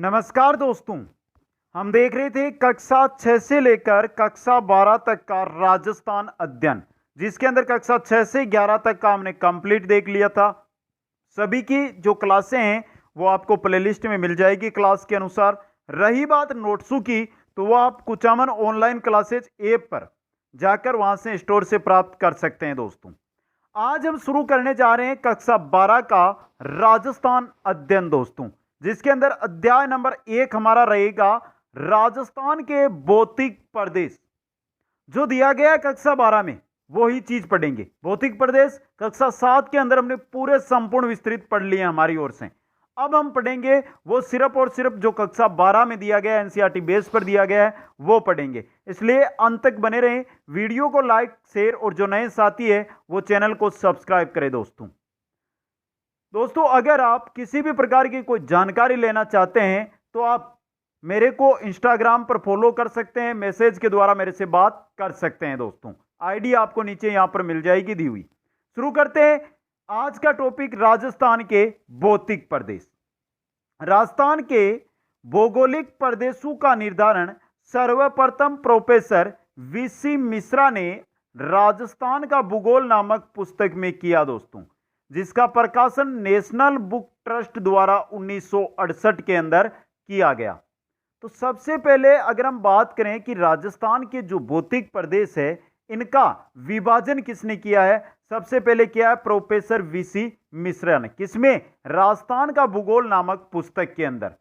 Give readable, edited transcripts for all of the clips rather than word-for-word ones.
नमस्कार दोस्तों। हम देख रहे थे कक्षा 6 से लेकर कक्षा 12 तक का राजस्थान अध्ययन, जिसके अंदर कक्षा 6 से 11 तक का हमने कंप्लीट देख लिया था। सभी की जो क्लासें हैं वो आपको प्लेलिस्ट में मिल जाएगी क्लास के अनुसार। रही बात नोट्सों की, तो वो आप कुचामन ऑनलाइन क्लासेज ऐप पर जाकर वहां से स्टोर से प्राप्त कर सकते हैं। दोस्तों, आज हम शुरू करने जा रहे हैं कक्षा 12 का राजस्थान अध्ययन दोस्तों, जिसके अंदर अध्याय नंबर 1 हमारा रहेगा राजस्थान के भौतिक प्रदेश। जो दिया गया है कक्षा 12 में वो ही चीज पढ़ेंगे। भौतिक प्रदेश कक्षा 7 के अंदर हमने पूरे संपूर्ण विस्तृत पढ़ लिए हमारी ओर से। अब हम पढ़ेंगे वो सिर्फ और सिर्फ जो कक्षा 12 में दिया गया है, एनसीईआरटी बेस पर दिया गया है, वो पढ़ेंगे। इसलिए अंत तक बने रहें। वीडियो को लाइक शेयर और जो नए साथी है वो चैनल को सब्सक्राइब करें। दोस्तों, अगर आप किसी भी प्रकार की कोई जानकारी लेना चाहते हैं तो आप मेरे को इंस्टाग्राम पर फॉलो कर सकते हैं, मैसेज के द्वारा मेरे से बात कर सकते हैं। दोस्तों, आईडी आपको नीचे यहां पर मिल जाएगी दी हुई। शुरू करते हैं आज का टॉपिक, राजस्थान के भौतिक प्रदेश। राजस्थान के भौगोलिक प्रदेशों का निर्धारण सर्वप्रथम प्रोफेसर वीसी मिश्रा ने राजस्थान का भूगोल नामक पुस्तक में किया दोस्तों, जिसका प्रकाशन नेशनल बुक ट्रस्ट द्वारा 1968 के अंदर किया गया। तो सबसे पहले अगर हम बात करें कि राजस्थान के जो भौतिक प्रदेश है इनका विभाजन किसने किया है, सबसे पहले किया है प्रोफेसर वीसी मिश्रा ने। किसमें? राजस्थान का भूगोल नामक पुस्तक के अंदर।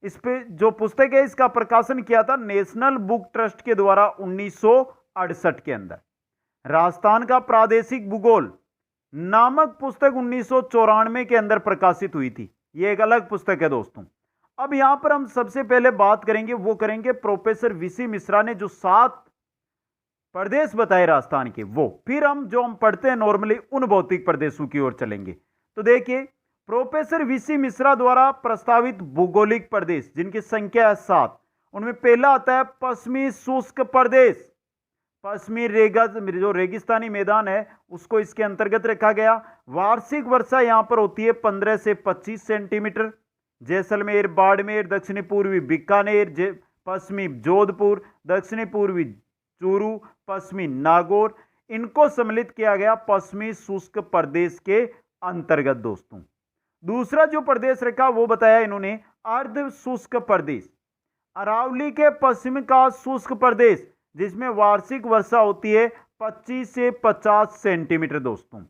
इस पे जो पुस्तक है इसका प्रकाशन किया था नेशनल बुक ट्रस्ट के द्वारा 1968 के अंदर। राजस्थान का प्रादेशिक भूगोल नामक पुस्तक 1994 के अंदर प्रकाशित हुई थी। यह एक अलग पुस्तक है दोस्तों। अब यहां पर हम सबसे पहले बात करेंगे, वो करेंगे प्रोफेसर वीसी मिश्रा ने जो 7 प्रदेश बताए राजस्थान के, वो फिर हम जो हम पढ़ते हैं नॉर्मली उन भौतिक प्रदेशों की ओर चलेंगे। तो देखिए, प्रोफेसर वीसी मिश्रा द्वारा प्रस्तावित भौगोलिक प्रदेश जिनकी संख्या है 7, उनमें पहला आता है पश्चिमी शुष्क प्रदेश। पश्चिमी जो रेगिस्तानी मैदान है उसको इसके अंतर्गत रखा गया। वार्षिक वर्षा यहां पर होती है 15 से 25 सेंटीमीटर। जैसलमेर, बाड़मेर, दक्षिणी पूर्वी बीकानेर, पश्चिमी जोधपुर, दक्षिणी पूर्वी चूरू, पश्चिमी नागौर, इनको सम्मिलित किया गया पश्चिमी शुष्क प्रदेश के अंतर्गत दोस्तों। दूसरा जो प्रदेश रखा वो बताया इन्होंने अर्ध शुष्क प्रदेश। अरावली के पश्चिम का शुष्क प्रदेश जिसमें वार्षिक वर्षा होती है 25 से 50 सेंटीमीटर दोस्तों,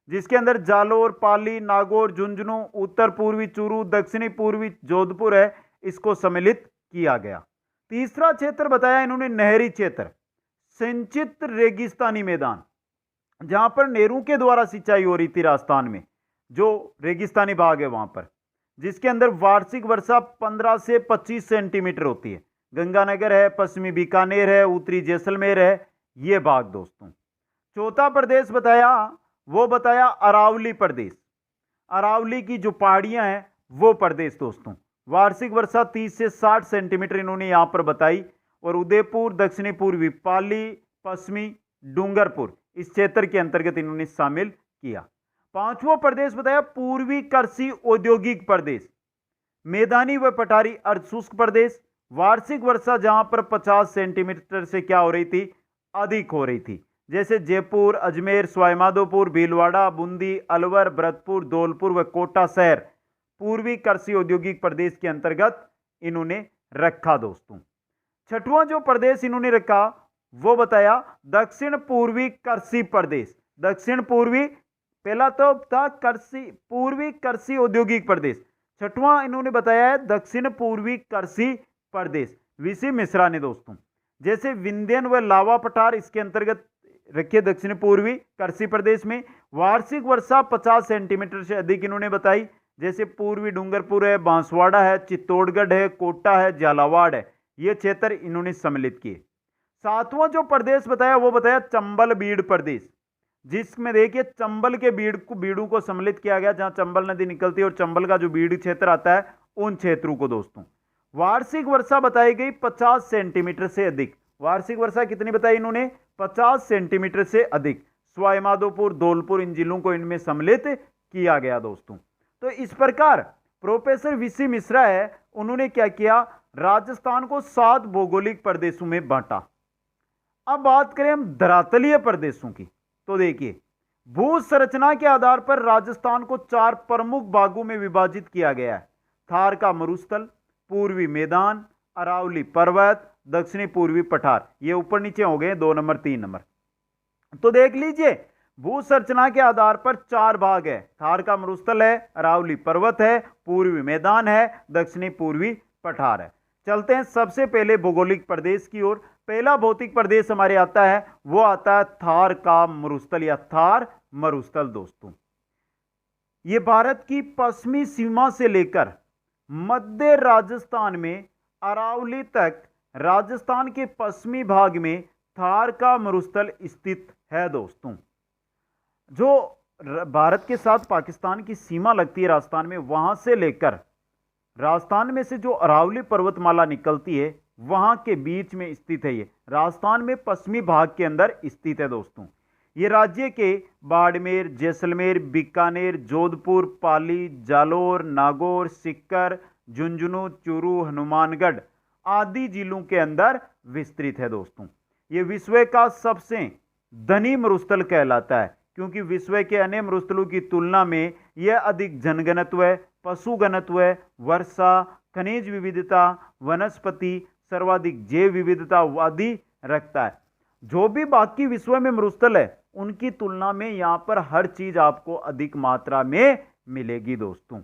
जिसके अंदर जालोर, पाली, नागौर, झुंझुनू, उत्तर पूर्वी चूरू, दक्षिणी पूर्वी जोधपुर है, इसको सम्मिलित किया गया। तीसरा क्षेत्र बताया इन्होंने नहरी क्षेत्र, सिंचित रेगिस्तानी मैदान, जहां पर नहरों के द्वारा सिंचाई हो रही थी राजस्थान में, जो रेगिस्तानी भाग है वहां पर, जिसके अंदर वार्षिक वर्षा 15 से 25 सेंटीमीटर होती है। गंगानगर है, पश्चिमी बीकानेर है, उत्तरी जैसलमेर है, ये भाग दोस्तों। चौथा प्रदेश बताया वो बताया अरावली प्रदेश। अरावली की जो पहाड़ियां हैं वो प्रदेश दोस्तों, वार्षिक वर्षा 30 से 60 सेंटीमीटर इन्होंने यहां पर बताई। और उदयपुर, दक्षिणी पूर्वी पाली, पश्चिमी डूंगरपुर, इस क्षेत्र के अंतर्गत इन्होंने शामिल किया। पांचवा प्रदेश बताया पूर्वी कृषि औद्योगिक प्रदेश। मैदानी व पठारी अर्धशुष्क प्रदेश, वार्षिक वर्षा जहां पर 50 सेंटीमीटर से क्या हो रही थी, अधिक हो रही थी, जैसे जयपुर, अजमेर, सवाईमाधोपुर, भीलवाड़ा, बूंदी, अलवर, भरतपुर, धौलपुर व कोटा शहर पूर्वी कृषि औद्योगिक प्रदेश के अंतर्गत इन्होंने रखा दोस्तों। छठवां जो प्रदेश इन्होंने रखा वो बताया दक्षिण पूर्वी कृषि प्रदेश। दक्षिण पूर्वी, पहला तो था पूर्वी कृषि औद्योगिक प्रदेश, छठवां इन्होंने बताया है दक्षिण पूर्वी कृषि प्रदेश वीसी मिश्रा ने दोस्तों। जैसे विंध्यन व लावा पठार इसके अंतर्गत रखिए दक्षिण पूर्वी कृषि प्रदेश में। वार्षिक वर्षा 50 सेंटीमीटर से अधिक इन्होंने बताई, जैसे पूर्वी डूंगरपुर है, बांसवाड़ा है, चित्तौड़गढ़ है, कोटा है, झालावाड़ है, ये क्षेत्र इन्होंने सम्मिलित किए। सातवां जो प्रदेश बताया वो बताया चंबल बीड़ प्रदेश, जिसमें देखिए चंबल के बीड़ों को सम्मिलित किया गया, जहां चंबल नदी निकलती है और चंबल का जो बीड़ क्षेत्र आता है उन क्षेत्रों को दोस्तों। वार्षिक वर्षा बताई गई 50 सेंटीमीटर से अधिक। वार्षिक वर्षा कितनी बताई इन्होंने? 50 सेंटीमीटर से अधिक। सवाईमाधोपुर, धौलपुर, इन जिलों को इनमें सम्मिलित किया गया दोस्तों। तो इस प्रकार प्रोफेसर वीसी मिश्रा है उन्होंने क्या किया, राजस्थान को 7 भौगोलिक प्रदेशों में बांटा। अब बात करें हम धरातलीय प्रदेशों की, तो देखिए भू संरचना के आधार पर राजस्थान को 4 प्रमुख भागों में विभाजित किया गया है। थार का मरुस्थल, पूर्वी मैदान, अरावली पर्वत, दक्षिणी पूर्वी पठार। ये ऊपर नीचे हो गए 2 नंबर 3 नंबर। तो देख लीजिए भू संरचना के आधार पर 4 भाग है। थार का मरुस्थल है, अरावली पर्वत है, पूर्वी मैदान है, दक्षिणी पूर्वी पठार है। चलते हैं सबसे पहले भौगोलिक प्रदेश की ओर। पहला भौतिक प्रदेश हमारे आता है, वो आता है थार का मरुस्थल या थार मरुस्थल। दोस्तों ये भारत की पश्चिमी सीमा से लेकर मध्य राजस्थान में अरावली तक राजस्थान के पश्चिमी भाग में थार का मरुस्थल स्थित है। दोस्तों जो भारत के साथ पाकिस्तान की सीमा लगती है राजस्थान में, वहां से लेकर राजस्थान में से जो अरावली पर्वतमाला निकलती है वहां के बीच में स्थित है। ये राजस्थान में पश्चिमी भाग के अंदर स्थित है। दोस्तों ये राज्य के बाड़मेर, जैसलमेर, बीकानेर, जोधपुर, पाली, जालोर, नागौर, सीकर, झुंझुनू, चूरू, हनुमानगढ़ आदि जिलों के अंदर विस्तृत है। दोस्तों ये विश्व का सबसे धनी मरुस्थल कहलाता है, क्योंकि विश्व के अन्य मरुस्थलों की तुलना में यह अधिक जनघनत्व है, पशु घनत्व है, वर्षा, खनिज विविधता, वनस्पति, सर्वाधिक जैव विविधता आदि रखता है। जो भी बाकी विश्व में मरुस्थल है उनकी तुलना में यहां पर हर चीज आपको अधिक मात्रा में मिलेगी। दोस्तों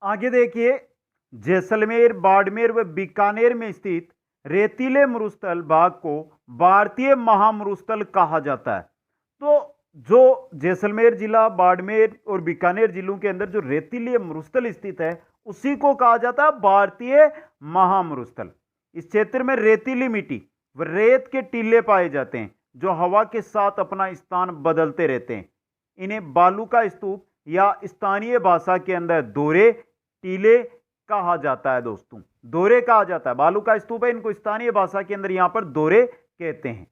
आगे देखिए, जैसलमेर, बाड़मेर व बीकानेर में स्थित रेतीले मरुस्थल भाग को भारतीय महामरुस्थल कहा जाता है। तो जो जैसलमेर जिला, बाड़मेर और बीकानेर जिलों के अंदर जो रेतीले मरुस्थल स्थित है उसी को कहा जाता है भारतीय महामरुस्थल। इस क्षेत्र में रेतीली मिट्टी व रेत के टीले पाए जाते हैं जो हवा के साथ अपना स्थान बदलते रहते हैं। इन्हें बालू का स्तूप या स्थानीय भाषा के अंदर दोरे टीले कहा जाता है। दोस्तों दोरे कहा जाता है, बालू का स्तूप है, इनको स्थानीय भाषा के अंदर यहां पर दोरे कहते हैं।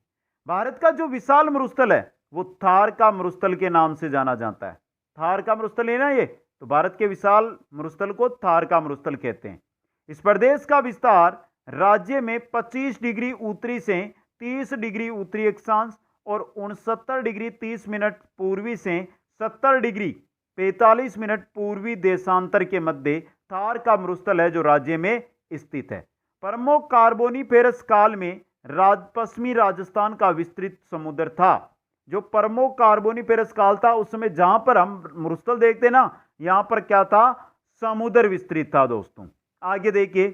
भारत का जो विशाल मरुस्थल है वो थार का मरुस्थल के नाम से जाना जाता है। थार का मरुस्थल है ना ये, तो भारत के विशाल मरुस्थल को थार का मरुस्थल कहते हैं। इस प्रदेश का विस्तार राज्य में 25 डिग्री उत्तरी से 30 डिग्री उत्तरी अक्षांश और 69 डिग्री 30 मिनट पूर्वी से 70 डिग्री 45 मिनट पूर्वी देशांतर के मध्य थार का मरुस्थल है जो राज्य में स्थित है। प्रमुख कार्बोनिफेरस काल में पश्चिमी राजस्थान का विस्तृत समुद्र था। जो प्रमुख कार्बोनिफेरस काल था उस समय जहां पर हम मरुस्थल देखते ना, यहां पर क्या था, समुद्र विस्तृत था। दोस्तों आगे देखिए,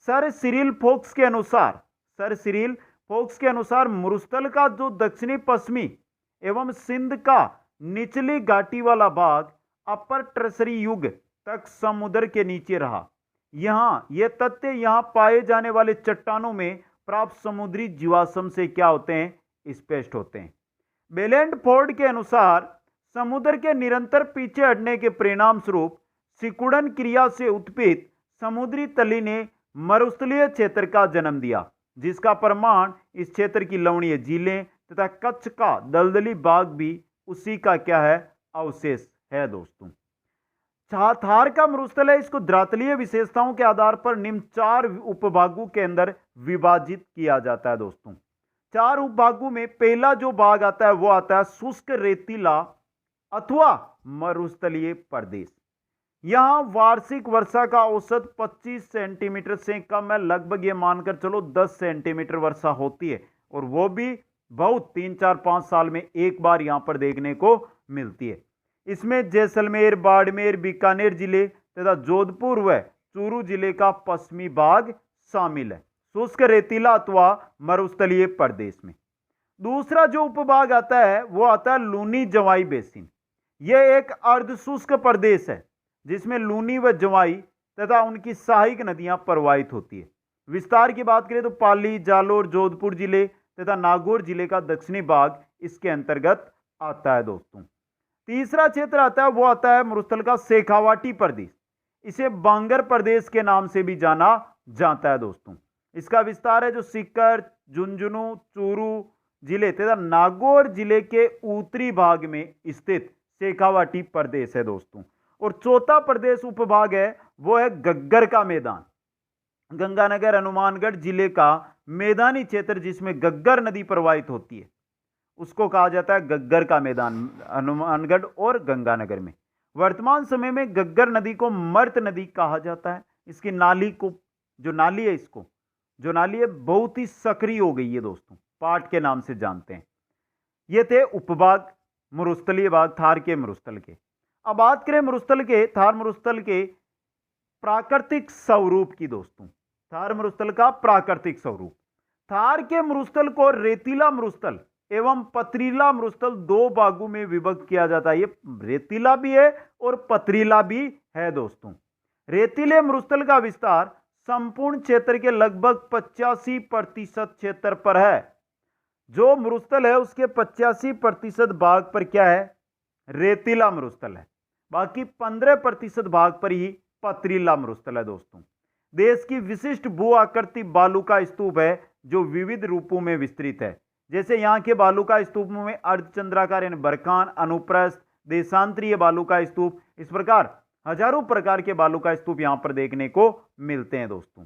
सर सिरिल फोक्स के अनुसार मरुस्थल का जो दक्षिणी पश्चिमी एवं सिंध का निचली घाटी वाला भाग अपर ट्रेजरी युग तक समुद्र के नीचे रहा। यह तथ्य यहां पाए जाने वाले चट्टानों में प्राप्त समुद्री जीवाश्म से क्या होते हैं, स्पष्ट होते हैं। बेलेंड फोर्ड के अनुसार समुद्र के निरंतर पीछे हटने के परिणाम स्वरूप सिकुड़न क्रिया से उत्पीत समुद्री तली ने मरुस्थलीय क्षेत्र का जन्म दिया, जिसका प्रमाण इस क्षेत्र की लवणीय झीलें तथा कच्छ का दलदली भाग भी उसी का क्या है, अवशेष है। दोस्तों थार का मरुस्थल है, इसको धरातलीय विशेषताओं के आधार पर निम्न 4 उपभागों के अंदर विभाजित किया जाता है। दोस्तों 4 उपभागों में पहला जो भाग आता है वो आता है शुष्क रेतीला अथवा मरुस्थलीय प्रदेश। यहां वार्षिक वर्षा का औसत 25 सेंटीमीटर से कम है, लगभग ये मानकर चलो 10 सेंटीमीटर वर्षा होती है, और वो भी बहुत 3, 4, 5 साल में एक बार यहां पर देखने को मिलती है। इसमें जैसलमेर, बाड़मेर, बीकानेर जिले तथा जोधपुर व चूरू जिले का पश्चिमी भाग शामिल है शुष्क रेतीला अथवा मरुस्थलीय प्रदेश में। दूसरा जो उपभाग आता है वो आता है लूनी जवाई बेसिन। यह एक अर्धशुष्क प्रदेश है जिसमें लूनी व जवाई तथा उनकी सहायक नदियां प्रवाहित होती है। विस्तार की बात करें तो पाली, जालोर, जोधपुर जिले तथा नागौर जिले का दक्षिणी भाग इसके अंतर्गत आता है। दोस्तों तीसरा क्षेत्र आता है वो आता है मरुस्थल का शेखावाटी प्रदेश। इसे बांगर प्रदेश के नाम से भी जाना जाता है। दोस्तों इसका विस्तार है जो सीकर, झुंझुनू, चूरू जिले तथा नागौर जिले के उत्तरी भाग में स्थित शेखावाटी प्रदेश है। दोस्तों और चौथा प्रदेश उपभाग है वो है गग्गर का मैदान। गंगानगर हनुमानगढ़ जिले का मैदानी क्षेत्र जिसमें गग्गर नदी प्रवाहित होती है उसको कहा जाता है गग्गर का मैदान, हनुमानगढ़ और गंगानगर में। वर्तमान समय में गग्गर नदी को मर्त नदी कहा जाता है। इसकी नाली को, जो नाली है, इसको जो नाली है बहुत ही सक्रिय हो गई है दोस्तों, पाट के नाम से जानते हैं। ये थे उपभाग मरुस्थलीय भाग थार के मरुस्थल के। अब बात करें मरुस्थल के, थार मरुस्थल के प्राकृतिक स्वरूप की दोस्तों। थार मरुस्थल का प्राकृतिक स्वरूप, थार के मरुस्थल को रेतीला मरुस्थल एवं पथरीला मरुस्थल दो भागों में विभक्त किया जाता है। ये रेतीला भी है और पथरीला भी है दोस्तों। रेतीले मरुस्थल का विस्तार संपूर्ण क्षेत्र के लगभग 85% क्षेत्र पर है। जो मरुस्थल है उसके 85% भाग पर क्या है, रेतीला मरुस्थल है। बाकी 15% भाग पर ही पथरीला मरुस्थल है दोस्तों। देश की विशिष्ट भू आकृति बालू का स्तूप है जो विविध रूपों में विस्तृत है। जैसे यहाँ के बालू का स्तूपों में अर्धचंद्राकार यानी बरखान, अनुप्रस्थ, देशांतरीय बालू का स्तूप, इस प्रकार हजारों प्रकार के बालू का स्तूप यहां पर देखने को मिलते हैं दोस्तों।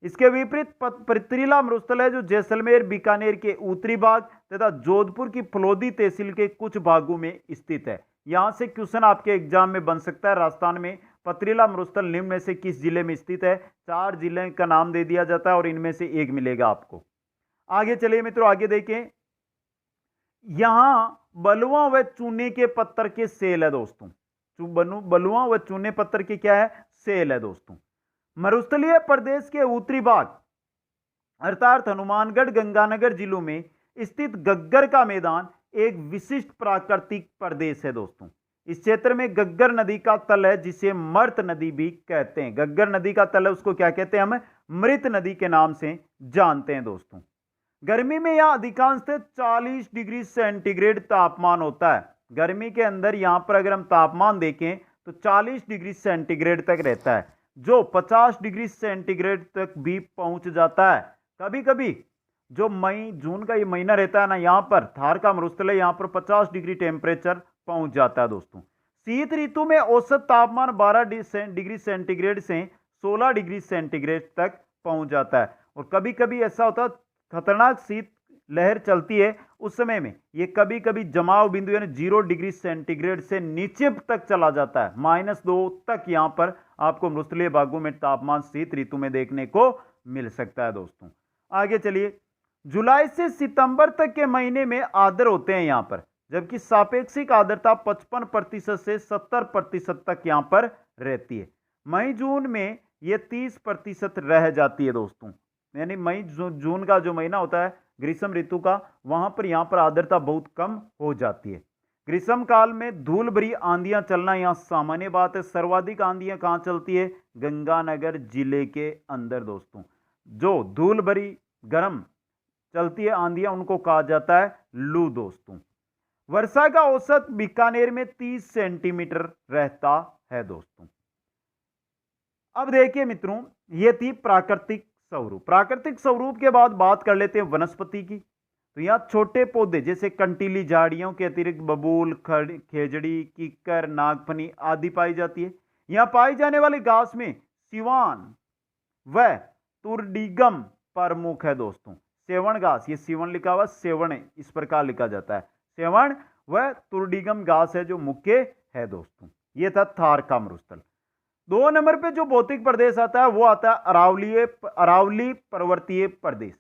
इसके विपरीत पथरीला मरुस्थल है जो जैसलमेर, बीकानेर के उत्तरी भाग तथा जोधपुर की फलोदी तहसील के कुछ भागों में स्थित है। यहां से क्वेश्चन आपके एग्जाम में बन सकता है। राजस्थान में पथरीला मरुस्थल निम्न में से किस जिले में स्थित है? 4 जिले का नाम दे दिया जाता है और इनमें से एक मिलेगा आपको। आगे चलिए मित्रों, आगे देखें। यहां बलुआ व चूने के पत्थर के सेल है दोस्तों। बलुआ व चूने पत्थर के क्या है? सेल है दोस्तों। मरुस्थलीय प्रदेश के उत्तरी भाग अर्थात हनुमानगढ़, गंगानगर जिलों में स्थित गग्गर का मैदान एक विशिष्ट प्राकृतिक प्रदेश है दोस्तों। इस क्षेत्र में गग्गर नदी का तल है जिसे मृत नदी भी कहते हैं। गग्गर नदी का तल है उसको क्या कहते हैं? हम मृत नदी के नाम से जानते हैं दोस्तों। गर्मी में यहां अधिकांशतः 40 डिग्री सेंटीग्रेड तापमान होता है। गर्मी के अंदर यहां पर अगर हम तापमान देखें तो 40 डिग्री सेंटीग्रेड तक रहता है, जो 50 डिग्री सेंटीग्रेड तक भी पहुंच जाता है। कभी कभी जो मई जून का ये महीना रहता है ना, यहां पर थार का मरुस्थल है, यहां पर 50 डिग्री टेम्परेचर पहुंच जाता है दोस्तों। शीत ऋतु में औसत तापमान 12 डिग्री सेंटीग्रेड से 16 डिग्री सेंटीग्रेड तक पहुंच जाता है। और कभी कभी ऐसा होता है खतरनाक शीत लहर चलती है, उस समय में ये कभी कभी जमाव बिंदु यानी 0 डिग्री सेंटीग्रेड से नीचे तक चला जाता है। -2 तक यहां पर आपको मरुस्थलीय भागों में तापमान शीत ऋतु में देखने को मिल सकता है दोस्तों। आगे चलिए। जुलाई से सितंबर तक के महीने में आर्द्र होते हैं यहां पर, जबकि सापेक्षिक आर्द्रता 55% से 70% तक यहां पर रहती है। मई जून में यह 30% रह जाती है दोस्तों। यानी मई जून का जो महीना होता है ग्रीष्म ऋतु का, वहां पर यहां पर आर्द्रता बहुत कम हो जाती है। ग्रीष्म काल में धूल भरी आंधियां चलना यहां सामान्य बात है। सर्वाधिक आंधियां कहां चलती है? गंगानगर जिले के अंदर दोस्तों। जो धूल भरी गर्म चलती है आंधियां, उनको कहा जाता है लू दोस्तों। वर्षा का औसत बीकानेर में 30 सेंटीमीटर रहता है दोस्तों। अब देखिए मित्रों, यह थी प्राकृतिक स्वरूप। प्राकृतिक स्वरूप के बाद बात कर लेते हैं वनस्पति की। तो यहां छोटे पौधे जैसे कंटीली झाड़ियों के अतिरिक्त बबूल, खेजड़ी, कीकर, नागफनी आदि पाई जाती है। यहां पाई जाने वाली घास में सिवान व तुरडिगम प्रमुख है दोस्तों। सेवण घास, ये सीवण लिखा हुआ, सेवण इस प्रकार लिखा जाता है। सेवण व तुरडिगम घास है जो मुख्य है दोस्तों। यह था थार का मरुस्थल। 2 नंबर पे जो भौतिक प्रदेश आता है वो आता है अरावली पर्वतीय प्रदेश।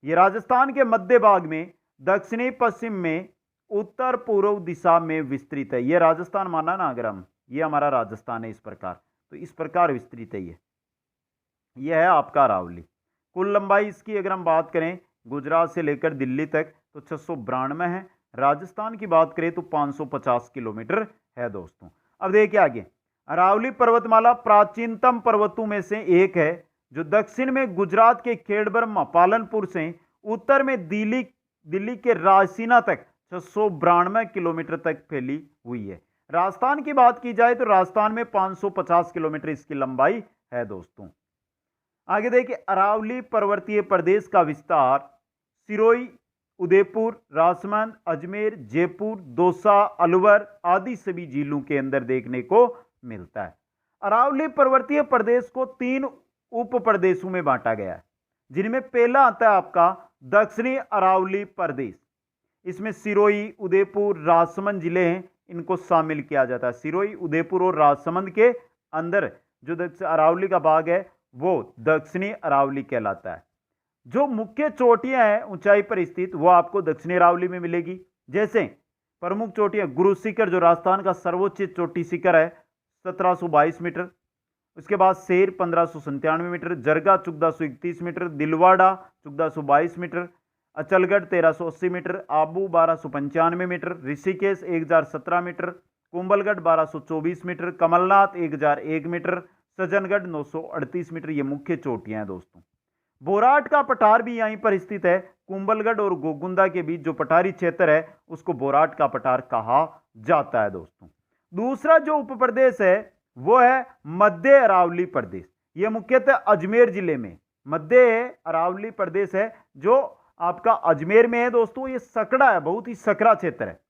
ये राजस्थान के मध्य भाग में दक्षिणी पश्चिम में उत्तर पूर्व दिशा में विस्तृत है। ये राजस्थान माना ना अगर हम, ये हमारा राजस्थान है इस प्रकार, तो इस प्रकार विस्तृत है। ये है आपका अरावली। कुल लंबाई इसकी अगर हम बात करें गुजरात से लेकर दिल्ली तक तो 692 है। राजस्थान की बात करें तो 550 किलोमीटर है दोस्तों। अब देखिए आगे। अरावली पर्वतमाला प्राचीनतम पर्वतों में से एक है जो दक्षिण में गुजरात के खेड़ब्रह्मा पालनपुर से उत्तर में दिल्ली के रायसीना तक 692 किलोमीटर तक फैली हुई है। राजस्थान की बात की जाए तो राजस्थान में 550 किलोमीटर इसकी लंबाई है दोस्तों। आगे देखिए। अरावली पर्वतीय प्रदेश का विस्तार सिरोही, उदयपुर, राजसमंद, अजमेर, जयपुर, दौसा, अलवर आदि सभी जिलों के अंदर देखने को मिलता है। अरावली पर्वतीय प्रदेश को 3 उप प्रदेशों में बांटा गया है, जिनमें पहला आता है आपका दक्षिणी अरावली प्रदेश। इसमें सिरोही, उदयपुर, राजसमंद जिले हैं, इनको शामिल किया जाता है। सिरोही, उदयपुर और राजसमंद के अंदर जो दक्षिण अरावली का भाग है वो दक्षिणी अरावली कहलाता है। जो मुख्य चोटियां हैं ऊंचाई पर स्थित, वो आपको दक्षिणी अरावली में मिलेगी। जैसे प्रमुख चोटियां, गुरु शिखर जो राजस्थान का सर्वोच्च चोटी शिखर है 1722 मीटर। उसके बाद Sher 1597 metre, Jarga 1431 metre, Dilwara 1422 metre, Achalgarh 1380 metre, Abu 1295 metre, Rishikesh 1017 metre, Kumbhalgarh 1224 metre, Kamalnath 1001 metre, Sajjangarh 938 metre. ये मुख्य चोटियां हैं दोस्तों। बोराट का पठार भी यहीं पर स्थित है। कुंभलगढ़ और गोगुंदा के बीच जो पठारी क्षेत्र है उसको बोराट का पठार कहा जाता है दोस्तों। दूसरा जो उप प्रदेश है वो है मध्य अरावली प्रदेश। यह मुख्यतः अजमेर जिले में मध्य अरावली प्रदेश है, जो आपका अजमेर में है दोस्तों। ये सकड़ा है, बहुत ही सकरा क्षेत्र है।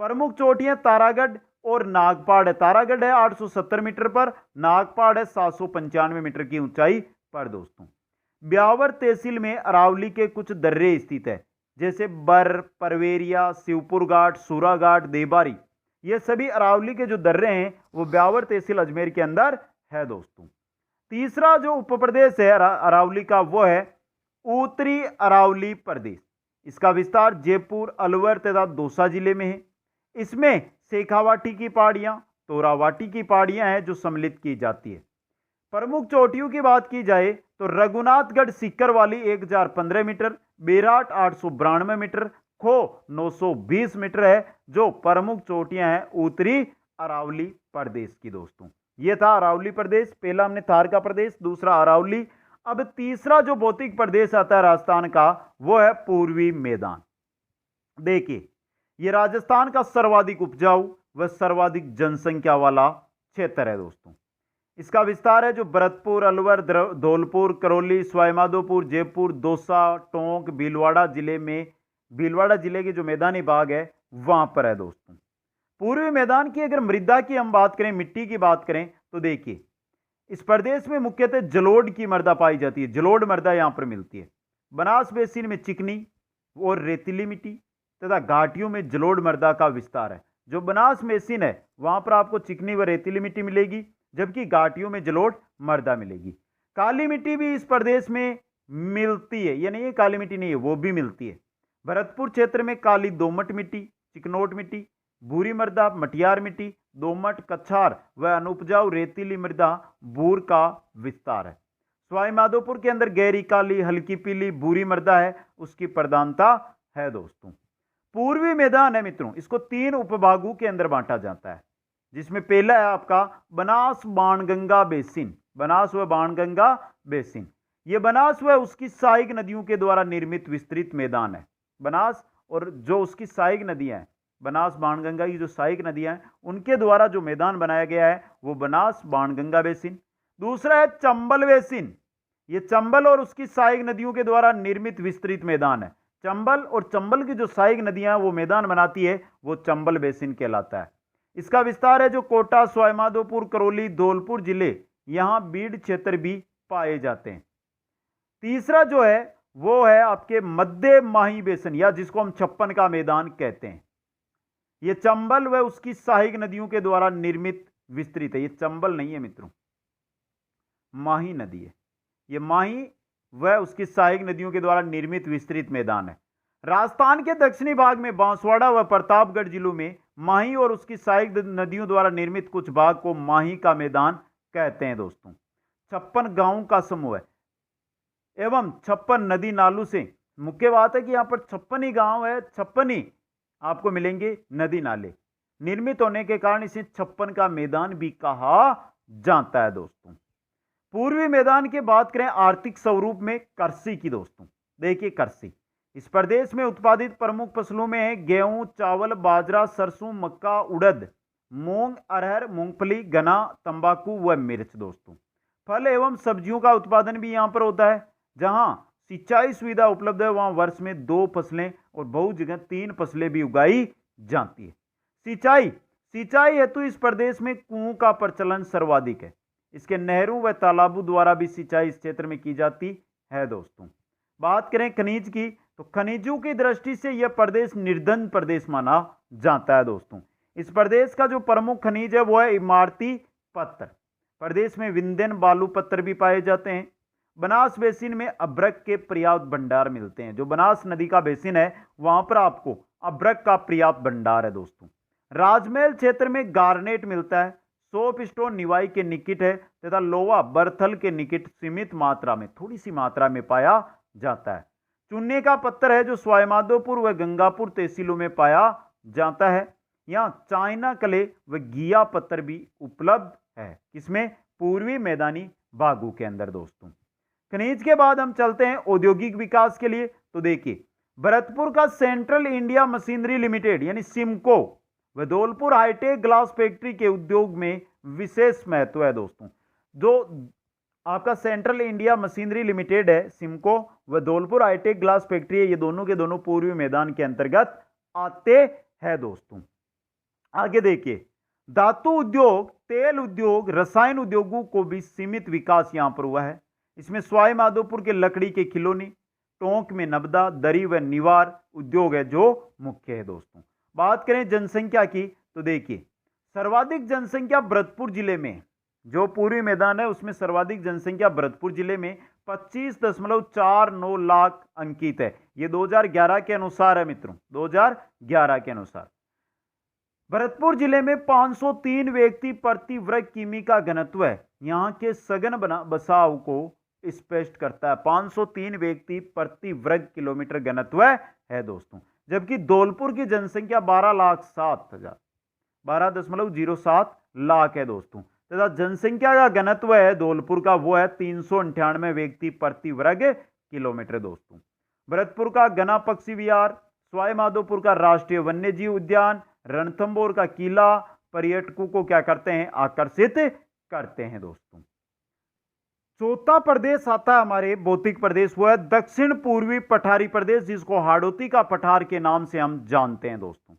प्रमुख चोटियां तारागढ़ और नागपाड़ है। तारागढ़ है 870 मीटर पर, नागपाड़ है 795 मीटर की ऊंचाई पर दोस्तों। ब्यावर तहसील में अरावली के कुछ दर्रे स्थित है, जैसे बर, परवेरिया, शिवपुर घाट, सूरा घाट, देबारी। ये सभी अरावली के जो दर्रे हैं वो ब्यावर तहसील अजमेर के अंदर है दोस्तों। तीसरा जो उप प्रदेश है अरावली का वो है उत्तरी अरावली प्रदेश। इसका विस्तार जयपुर, अलवर तथा दौसा जिले में है। इसमें शेखावाटी की पहाड़ियां, तोरावाटी की पहाड़ियां हैं जो सम्मिलित की जाती है। प्रमुख चोटियों की बात की जाए तो रघुनाथगढ़ सीकर वाली 1015 मीटर, बेराट 892 मीटर, खो 920 मीटर है, जो प्रमुख चोटियां हैं उत्तरी अरावली प्रदेश की दोस्तों। यह था अरावली प्रदेश। पहला हमने थार का प्रदेश, दूसरा अरावली। अब तीसरा जो भौतिक प्रदेश आता है राजस्थान का वो है पूर्वी मैदान। देखिए, यह राजस्थान का सर्वाधिक उपजाऊ व सर्वाधिक जनसंख्या वाला क्षेत्र है दोस्तों। इसका विस्तार है जो भरतपुर, अलवर, धौलपुर, करौली, सवाईमाधोपुर, जयपुर, दौसा, टोंक, भीलवाड़ा जिले में, भीलवाड़ा जिले के जो मैदानी भाग है वहां पर है दोस्तों। पूर्वी मैदान की अगर मृदा की हम बात करें, मिट्टी की बात करें, तो देखिए इस प्रदेश में मुख्यतः जलोढ़ की मृदा पाई जाती है। जलोढ़ मृदा यहां पर मिलती है। बनास बेसिन में चिकनी और रेतीली मिट्टी तथा घाटियों में जलोढ़ मृदा का विस्तार है। जो बनास बेसिन है वहां पर आपको चिकनी व रेतीली मिट्टी मिलेगी, जबकि घाटियों में जलोढ़ मृदा मिलेगी। काली मिट्टी भी इस प्रदेश में मिलती है, ये नहीं है काली मिट्टी नहीं है, वो भी मिलती है। भरतपुर क्षेत्र में काली दोमट मिट्टी, चिकनोट मिट्टी, भूरी मृदा, मटियार मिट्टी, दोमट, कछार व अनुपजाऊ रेतीली मृदा, बूर का विस्तार है। सवाईमाधोपुर के अंदर गहरी काली, हल्की पीली, भूरी मृदा है, उसकी प्रधानता है दोस्तों। पूर्वी मैदान है मित्रों, इसको 3 उपभागों के अंदर बांटा जाता है, जिसमें पहला है आपका बनास बाणगंगा बेसिन। बनास व बाणगंगा बेसिन, यह बनास व उसकी सहायक नदियों के द्वारा निर्मित विस्तृत मैदान है। बनास और जो उसकी सहायक नदियां हैं, बनास बाणगंगा की जो सहायक नदियां हैं, उनके द्वारा जो मैदान बनाया गया है वो बनास बाणगंगा बेसिन। दूसरा है चंबल बेसिन। यह चंबल और उसकी सहायक नदियों के द्वारा निर्मित विस्तृत मैदान है। चंबल और चंबल की जो सहायक नदियां वो मैदान बनाती है वो चंबल बेसिन कहलाता है। इसका विस्तार है जो कोटा, सवाईमाधोपुर, करौली, धौलपुर जिले, यहां बीड क्षेत्र भी पाए जाते हैं। तीसरा जो है वो है आपके मध्य माही बेसिन, या जिसको हम 56 का मैदान कहते हैं। यह चंबल व उसकी सहायक नदियों के द्वारा निर्मित विस्तृत है। यह चंबल नहीं है मित्रों, माही नदी है। यह माही व उसकी सहायक नदियों के द्वारा निर्मित विस्तृत मैदान है। राजस्थान के दक्षिणी भाग में बांसवाड़ा व प्रतापगढ़ जिलों में माही और उसकी सहायक नदियों द्वारा निर्मित कुछ भाग को माही का मैदान कहते हैं दोस्तों। 56 गांवों का समूह है एवं 56 नदी नालों से, मुख्य बात है कि यहां पर 56 ही गांव है, 56 ही आपको मिलेंगे नदी नाले निर्मित होने के कारण इसे 56 का मैदान भी कहा जाता है दोस्तों। पूर्वी मैदान की बात करें आर्थिक स्वरूप में कृषि की दोस्तों। देखिए कृषि इस प्रदेश में उत्पादित प्रमुख फसलों में है गेहूं, चावल, बाजरा, सरसों, मक्का, उड़द, मूंग, अरहर, मूंगफली, गन्ना, तंबाकू व मिर्च दोस्तों। फल एवं सब्जियों का उत्पादन भी यहां पर होता है। जहां सिंचाई सुविधा उपलब्ध है वहां वर्ष में 2 फसलें और बहुत जगह 3 फसलें भी उगाई जाती है। सिंचाई हेतु इस प्रदेश में कुओं का प्रचलन सर्वाधिक है। इसके नहरों व तालाबों द्वारा भी सिंचाई इस क्षेत्र में की जाती है दोस्तों। बात करें खनिज की, तो खनिजों की दृष्टि से यह प्रदेश निर्धन प्रदेश माना जाता है दोस्तों। इस प्रदेश का जो प्रमुख खनिज है वो है इमारती पत्थर। प्रदेश में विंध्यन बालू पत्थर भी पाए जाते हैं। बनास बेसिन में अभ्रक के पर्याप्त भंडार मिलते हैं। जो बनास नदी का बेसिन है वहां पर आपको अभ्रक का पर्याप्त भंडार है दोस्तों। राजमहल क्षेत्र में गार्नेट मिलता है। सोप स्टोन निवाई के निकट है तथा लोहा बर्थल के निकट सीमित मात्रा में, थोड़ी सी मात्रा में पाया जाता है। चूने का पत्थर है जो स्वाईमाधोपुर व गंगापुर तहसीलों में पाया जाता है। यहाँ चाइना कले व गिया पत्थर भी उपलब्ध है। किसमें? पूर्वी मैदानी भागों के अंदर दोस्तों। खनिज के बाद हम चलते हैं औद्योगिक विकास के लिए। तो देखिए, भरतपुर का सेंट्रल इंडिया मशीनरी लिमिटेड यानी सिमको व धौलपुर हाईटेक ग्लास फैक्ट्री के उद्योग में विशेष महत्व है दोस्तों। जो आपका सेंट्रल इंडिया मशीनरी लिमिटेड है, सिमको व धौलपुर हाईटेक ग्लास फैक्ट्री है, ये दोनों के दोनों पूर्वी मैदान के अंतर्गत आते हैं दोस्तों। आगे देखिए, धातु उद्योग, तेल उद्योग, रसायन उद्योगों को भी सीमित विकास यहां पर हुआ है। इसमें सवाई माधोपुर के लकड़ी के खिलौने, टोंक में नबदा, दरी व निवार उद्योग है जो मुख्य है दोस्तों। बात करें जनसंख्या की, तो देखिए सर्वाधिक जनसंख्या भरतपुर जिले में, जो पूर्वी मैदान है उसमें सर्वाधिक जनसंख्या भरतपुर जिले में 25.49 लाख अंकित है। ये 2011 के अनुसार है मित्रों, 2011 के अनुसार। भरतपुर जिले में 503 व्यक्ति प्रति वर्ग किमी का घनत्व है। यहां के सघन बसाव को स्पष्ट करता है। 503 व्यक्ति प्रति वर्ग किलोमीटर घनत्व है दोस्तों। जबकि धौलपुर की जनसंख्या 12.07 लाख है दोस्तों। तथा जनसंख्या का घनत्व है धौलपुर का वो है 398 व्यक्ति प्रति वर्ग किलोमीटर दोस्तों। भरतपुर का घना पक्षी विहार, सवाई माधोपुर का राष्ट्रीय वन्यजीव उद्यान, रणथंभौर का किला पर्यटकों को क्या करते हैं? आकर्षित करते हैं दोस्तों। चौथा प्रदेश आता है हमारे भौतिक प्रदेश, वो है दक्षिण पूर्वी पठारी प्रदेश, जिसको हाड़ौती का पठार के नाम से हम जानते हैं दोस्तों।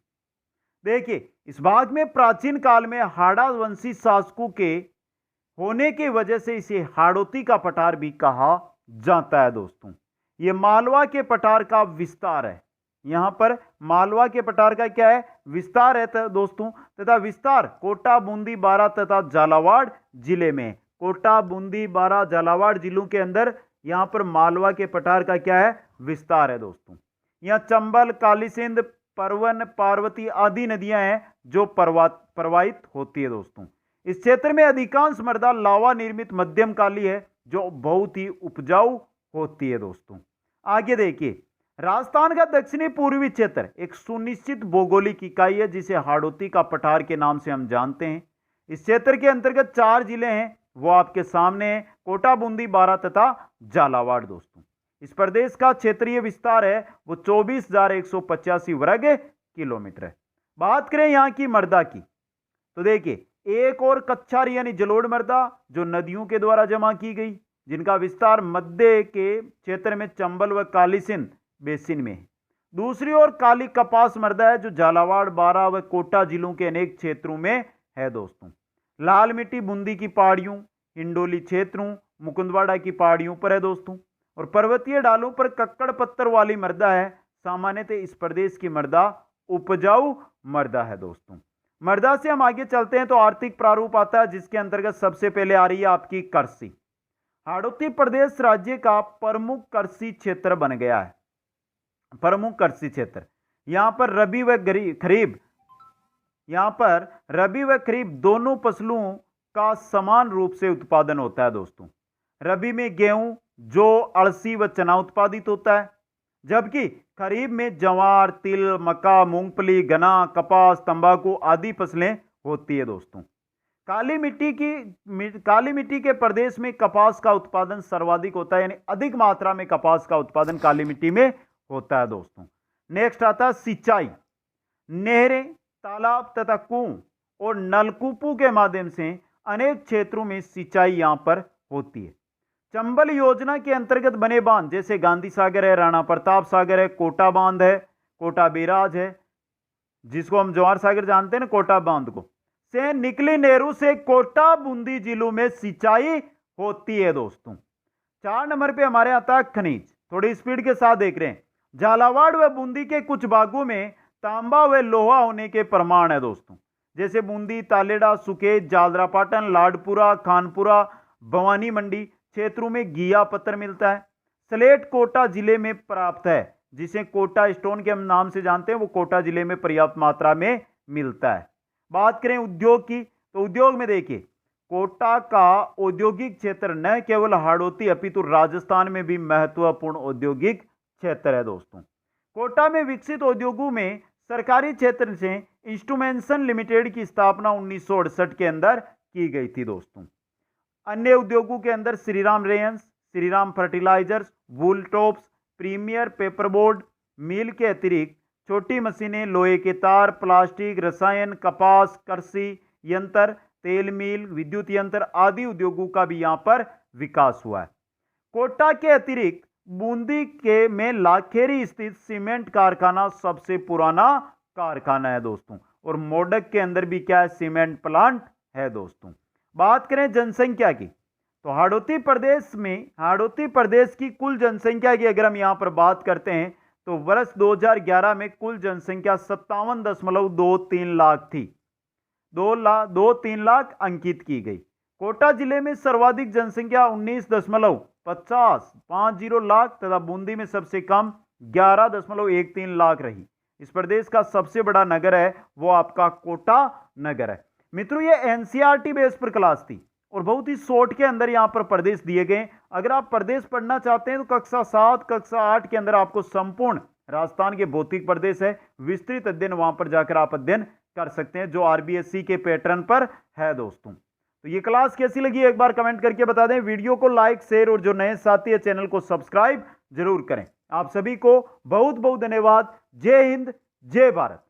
देखिए, इस भाग में प्राचीन काल में हाड़ा वंशी शासकों के होने की वजह से इसे हाड़ौती का पठार भी कहा जाता है दोस्तों। यह मालवा के पठार का विस्तार है। यहां पर मालवा के पठार का क्या है? विस्तार है दोस्तों। तथा विस्तार कोटा, बूंदी, बारा तथा झालावाड़ जिले में, कोटा, बूंदी, बारा, झालावाड़ जिलों के अंदर यहां पर मालवा के पठार का क्या है? विस्तार है दोस्तों। यहां चंबल, कालीसिंध, परवन, पार्वती आदि नदियां हैं जो प्रवाहित होती है दोस्तों। इस क्षेत्र में अधिकांश मृदा लावा निर्मित मध्यम काली है जो बहुत ही उपजाऊ होती है दोस्तों। आगे देखिए, राजस्थान का दक्षिणी पूर्वी क्षेत्र एक सुनिश्चित भौगोलिक इकाई है जिसे हाड़ौती का पठार के नाम से हम जानते हैं। इस क्षेत्र के अंतर्गत 4 जिले हैं, वो आपके सामने हैं, कोटा, बूंदी, बारा तथा झालावाड़ दोस्तों। इस प्रदेश का क्षेत्रीय विस्तार है वो 24,185 वर्ग किलोमीटर है। बात करें यहां की मृदा की, तो देखिए एक और कच्छारी यानी जलोढ़ मृदा जो नदियों के द्वारा जमा की गई, जिनका विस्तार मध्य के क्षेत्र में चंबल व कालीसिंध बेसिन में है। दूसरी ओर काली कपास मृदा है जो झालावाड़, बारा व कोटा जिलों के अनेक क्षेत्रों में है दोस्तों। लाल मिट्टी बूंदी की पहाड़ियों, हिंडोली क्षेत्रों, मुकुंदवाड़ा की पहाड़ियों पर है दोस्तों। और पर्वतीय ढालों पर कक्कड़ पत्थर वाली मृदा है। सामान्यतः इस प्रदेश की मृदा उपजाऊ मृदा है दोस्तों। मृदा से हम आगे चलते हैं तो आर्थिक प्रारूप आता है जिसके अंतर्गत सबसे पहले आ रही है आपकी कृषि। हाड़ौती प्रदेश राज्य का प्रमुख कृषि क्षेत्र बन गया है। प्रमुख कृषि क्षेत्र यहां पर रबी व खरीफ, यहां पर रबी व खरीफ दोनों फसलों का समान रूप से उत्पादन होता है दोस्तों। रबी में गेहूं, जौ, अलसी व चना उत्पादित होता है, जबकि खरीफ में जवार, तिल, मक्का, मूंगफली, गन्ना, कपास, तंबाकू आदि फसलें होती है दोस्तों। काली मिट्टी के प्रदेश में कपास का उत्पादन सर्वाधिक होता है, यानी अधिक मात्रा में कपास का उत्पादन काली मिट्टी में होता है दोस्तों। नेक्स्ट आता है सिंचाई। नहरें, तालाब तथा कुओं और नलकूपों के माध्यम से अनेक क्षेत्रों में सिंचाई यहां पर होती है। चंबल योजना के अंतर्गत बने बांध जैसे गांधी सागर है, राणा प्रताप सागर है, कोटा बांध है, कोटा बैराज है, जिसको हम जवाहर सागर जानते हैं ना, कोटा बांध को, से निकली नहरों से कोटा बूंदी जिलों में सिंचाई होती है दोस्तों। 4 नंबर पे हमारे आता है खनिज, थोड़ी स्पीड के साथ देख रहे हैं। झालावाड़ व बूंदी के कुछ भागों में तांबा व लोहा होने के प्रमाण है दोस्तों, जैसे बूंदी, तालेड़ा, सुकेत, जालरापाटन, लाडपुरा, खानपुरा, भवानी मंडी क्षेत्रों में घिया पत्थर मिलता है। स्लेट कोटा जिले में प्राप्त है, जिसे कोटा स्टोन के हम नाम से जानते हैं, वो कोटा जिले में पर्याप्त मात्रा में मिलता है। बात करें उद्योग की, तो उद्योग में देखिए कोटा का औद्योगिक क्षेत्र न केवल हाड़ौती अपितु राजस्थान में भी महत्वपूर्ण औद्योगिक क्षेत्र है दोस्तों। कोटा में विकसित उद्योगों में सरकारी क्षेत्र से इंस्ट्रूमेंटेशन लिमिटेड की स्थापना 1968 के अंदर की गई थी दोस्तों। अन्य उद्योगों के अंदर श्रीराम रेयंस, श्रीराम फर्टिलाइजर्स, वूल टॉप्स, प्रीमियर पेपरबोर्ड मिल के अतिरिक्त छोटी मशीनें, लोहे के तार, प्लास्टिक, रसायन, कपास, कृषि यंत्र, तेल मिल, विद्युत यंत्र आदि उद्योगों का भी यहां पर विकास हुआ है। कोटा के अतिरिक्त बूंदी के में लाखेरी स्थित सीमेंट कारखाना सबसे पुराना कारखाना है दोस्तों, और मोडक के अंदर भी क्या है, सीमेंट प्लांट है दोस्तों। बात करें जनसंख्या की, तो हाड़ौती प्रदेश की कुल जनसंख्या की अगर हम यहां पर बात करते हैं तो वर्ष 2011 में कुल जनसंख्या 57.23 लाख थी, 2.3 लाख अंकित की गई। कोटा जिले में सर्वाधिक जनसंख्या 19.50 लाख तथा बूंदी में सबसे कम 11.13 लाख रही। इस प्रदेश का सबसे बड़ा नगर है वो आपका कोटा नगर है। मित्रों, ये एनसीईआरटी बेस पर क्लास थी और बहुत ही शॉर्ट के अंदर यहां पर प्रदेश दिए गए। अगर आप प्रदेश पढ़ना चाहते हैं तो कक्षा 7, कक्षा 8 के अंदर आपको संपूर्ण राजस्थान के भौतिक प्रदेश है, विस्तृत अध्ययन वहां पर जाकर आप अध्ययन कर सकते हैं, जो आरबीएससी के पैटर्न पर है दोस्तों। तो ये क्लास कैसी लगी एक बार कमेंट करके बता दें। वीडियो को लाइक, शेयर और जो नए साथी है चैनल को सब्सक्राइब जरूर करें। आप सभी को बहुत बहुत धन्यवाद। जय हिंद, जय भारत।